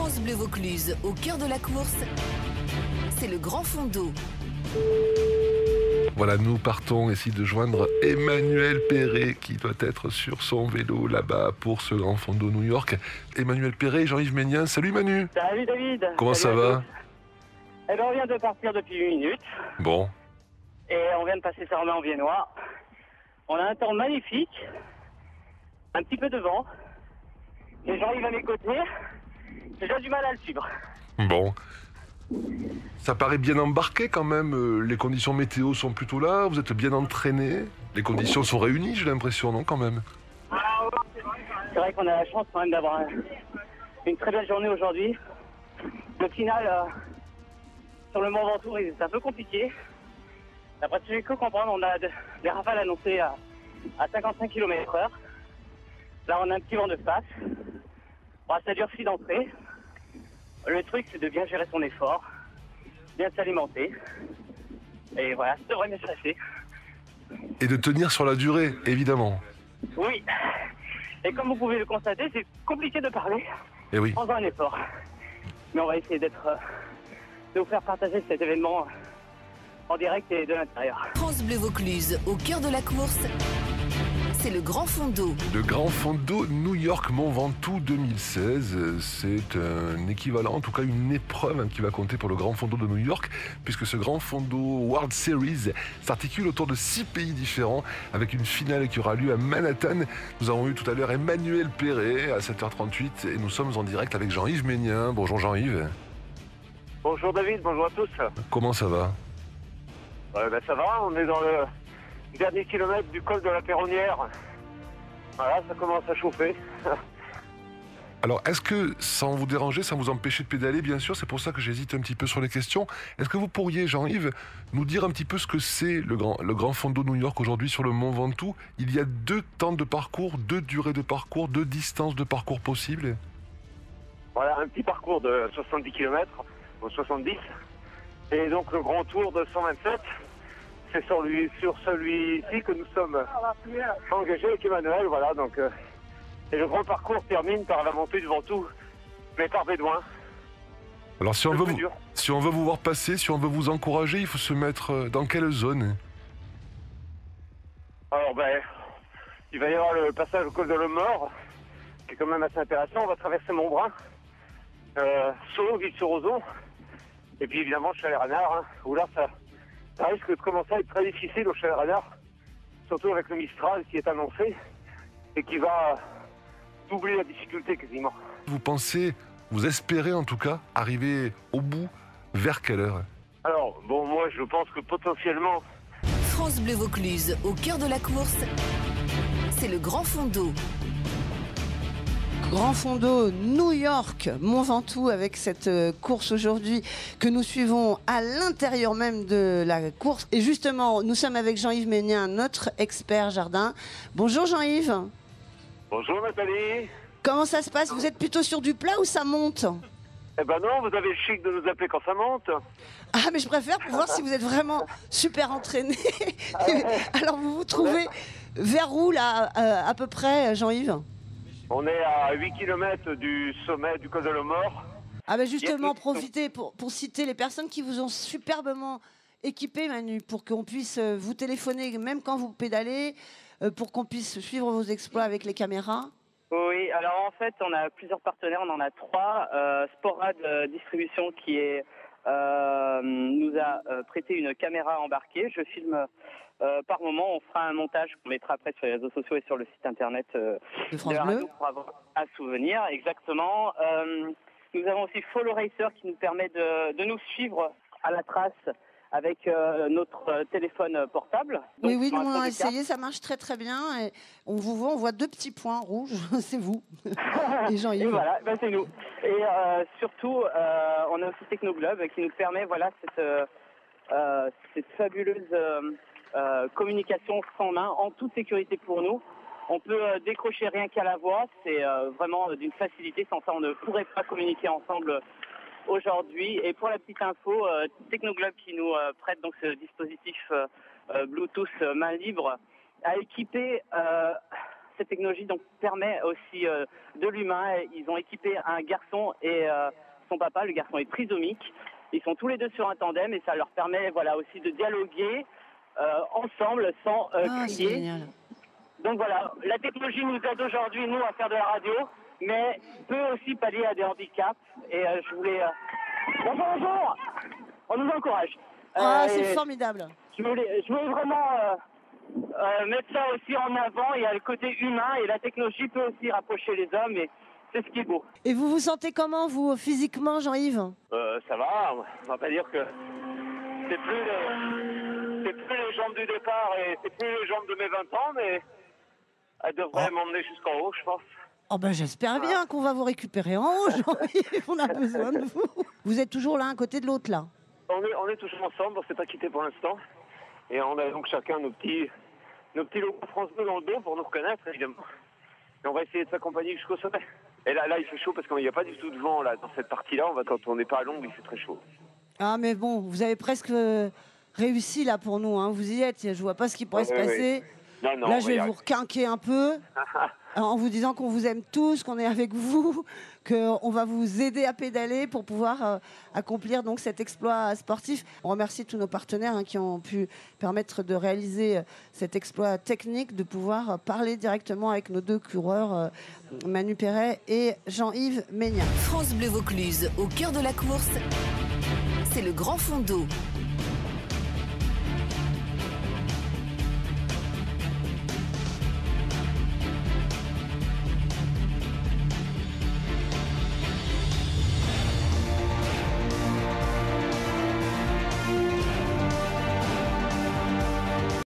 France Bleu Vaucluse, au cœur de la course, c'est le Grand Fond d'eau. Voilà, nous partons essayer de joindre Emmanuel Perret qui doit être sur son vélo là-bas pour ce Grand Fond d'eau New York. Emmanuel Perret et Jean-Yves Ménien, salut Manu. Salut David. Comment Salut ça va? Eh ben, on vient de partir depuis 8 minutes Bon, et on vient de passer Saint-Romain en Viennois. On a un temps magnifique, un petit peu de vent. Et Jean-Yves à mes côtés, j'ai déjà du mal à le suivre. bon. Ça paraît bien embarqué quand même, les conditions météo sont plutôt là, vous êtes bien entraîné, les conditions sont réunies j'ai l'impression, non quand même? C'est vrai qu'on a la chance quand même d'avoir une très belle journée aujourd'hui. Le final sur le Mont Ventoux est un peu compliqué. D'après ce que j'ai cru comprendre, on a des rafales annoncées à 55 km/h. Là, on a un petit vent de face. Bon, ça durcit d'entrée. Le truc, c'est de bien gérer son effort, bien s'alimenter. Et voilà, ça devrait bien se passer. Et de tenir sur la durée, évidemment. Oui. Et comme vous pouvez le constater, c'est compliqué de parler Eh oui. en faisant un effort. Mais on va essayer de vous faire partager cet événement en direct et de l'intérieur. France Bleu Vaucluse, au cœur de la course, c'est le Grand Fond d'eau. Le Grand Fond d'eau New York Mont Ventoux 2016, c'est un équivalent, en tout cas une épreuve qui va compter pour le Grand Fond d'eau de New York, puisque ce Grand Fond d'eau World Series s'articule autour de 6 pays différents, avec une finale qui aura lieu à Manhattan. Nous avons eu tout à l'heure Emmanuel Perret à 7h38 et nous sommes en direct avec Jean-Yves Ménien. Bonjour Jean-Yves. Bonjour David, bonjour à tous. Comment ça va? Ça va, on est dans le dernier kilomètre du col de la Perronnière. Voilà, ça commence à chauffer. Alors, est-ce que, sans vous déranger, sans vous empêcher de pédaler, bien sûr, c'est pour ça que j'hésite un petit peu sur les questions, est-ce que vous pourriez, Jean-Yves, nous dire un petit peu ce que c'est le Grand Fond d'eau New York aujourd'hui sur le Mont Ventoux? Il y a 2 temps de parcours, 2 durées de parcours, 2 distances de parcours possibles. Voilà, un petit parcours de 70 km, ou 70. Et donc le grand tour de 127, c'est sur celui-ci que nous sommes engagés avec Emmanuel. Voilà, donc, et le grand parcours termine par la montée du Ventoux, mais par Bédouin. Alors, si on veut vous voir passer, si on veut vous encourager, il faut se mettre dans quelle zone? Alors, il va y avoir le passage au col de l'Homme-Mort, qui est quand même assez intéressant. On va traverser Montbrun, Sceaux, Ville-sur-Ozon, et puis évidemment Chalet-Renard, où là, ça risque de commencer à être très difficile au Chalet-Renard, surtout avec le Mistral qui est annoncé et qui va doubler la difficulté quasiment. Vous pensez, vous espérez en tout cas, arriver au bout vers quelle heure? Alors, moi je pense que potentiellement... France Bleu Vaucluse, au cœur de la course, c'est le Grand Fond d'eau. Grand Fond d'eau New York, Mont Ventoux, avec cette course aujourd'hui que nous suivons à l'intérieur même de la course. Et justement, nous sommes avec Jean-Yves Ménien, notre expert jardin. Bonjour Jean-Yves. Bonjour Nathalie. Comment ça se passe? Vous êtes plutôt sur du plat ou ça monte? Eh ben non, vous avez le chic de nous appeler quand ça monte. Ah, mais je préfère pour voir si vous êtes vraiment super entraîné. Alors vous vous trouvez vers où là, à peu près, Jean-Yves? On est à 8 km du sommet du col de l'Homme-Mort. Ah ben justement, profitez pour citer les personnes qui vous ont superbement équipé, Manu, pour qu'on puisse vous téléphoner même quand vous pédalez, pour qu'on puisse suivre vos exploits avec les caméras. Oui, alors en fait, on a plusieurs partenaires, on en a 3. Sporad Distribution qui nous a prêté une caméra embarquée. Je filme par moment, on fera un montage qu'on mettra après sur les réseaux sociaux et sur le site internet de France Bleu pour avoir un souvenir, exactement. Nous avons aussi Follow Racer qui nous permet de nous suivre à la trace avec notre téléphone portable. Donc, oui, nous on a essayé, ça marche très très bien. Et on vous voit, on voit 2 petits points rouges, c'est vous. Et Jean-Yves. Et voilà, c'est nous. Et surtout, on a aussi Technoglobe qui nous permet cette fabuleuse communication sans main, en toute sécurité pour nous. On peut décrocher rien qu'à la voix, c'est vraiment d'une facilité. Sans ça, on ne pourrait pas communiquer ensemble aujourd'hui. Et pour la petite info, Technoglobe qui nous prête donc ce dispositif Bluetooth main libre a équipé Cette technologie donc permet aussi de l'humain. Ils ont équipé un garçon et son papa. Le garçon est trisomique. Ils sont tous les deux sur un tandem et ça leur permet voilà aussi de dialoguer ensemble sans Ah, c'est crier. génial. Donc voilà, la technologie nous aide aujourd'hui, nous, à faire de la radio, mais peut aussi pallier à des handicaps. Et je voulais... Bonjour, bonjour. On nous encourage. Ah, c'est Et formidable. je voulais vraiment mettre ça aussi en avant. Il y a le côté humain et la technologie peut aussi rapprocher les hommes et c'est ce qui est beau. Et vous vous sentez comment, vous, physiquement, Jean-Yves? Ça va, on va pas dire que c'est plus les jambes du départ et c'est plus les jambes de mes 20 ans, mais elles devraient m'emmener jusqu'en haut, je pense. Oh ben j'espère bien qu'on va vous récupérer en haut, Jean-Yves. On a besoin de vous. Vous êtes toujours l'un à côté de l'autre, là? On est toujours ensemble, on s'est pas quittés pour l'instant. Et on a donc chacun nos petits logos France Bleu dans le dos pour nous reconnaître, évidemment. Et on va essayer de s'accompagner jusqu'au sommet. Et là, il fait chaud parce qu'il n'y a pas du tout de vent là, dans cette partie-là. Quand on n'est pas à l'ombre, il fait très chaud. Ah mais bon, vous avez presque réussi là pour nous, hein. Vous y êtes, je vois pas ce qui pourrait se passer. Non, Là je vais vous requinquer un peu en vous disant qu'on vous aime tous, qu'on est avec vous, qu'on va vous aider à pédaler pour pouvoir accomplir donc cet exploit sportif. On remercie tous nos partenaires qui ont pu permettre de réaliser cet exploit technique, de pouvoir parler directement avec nos deux coureurs, Manu Perret et Jean-Yves Mégnat. France Bleu Vaucluse, au cœur de la course, c'est le Grand Fondo.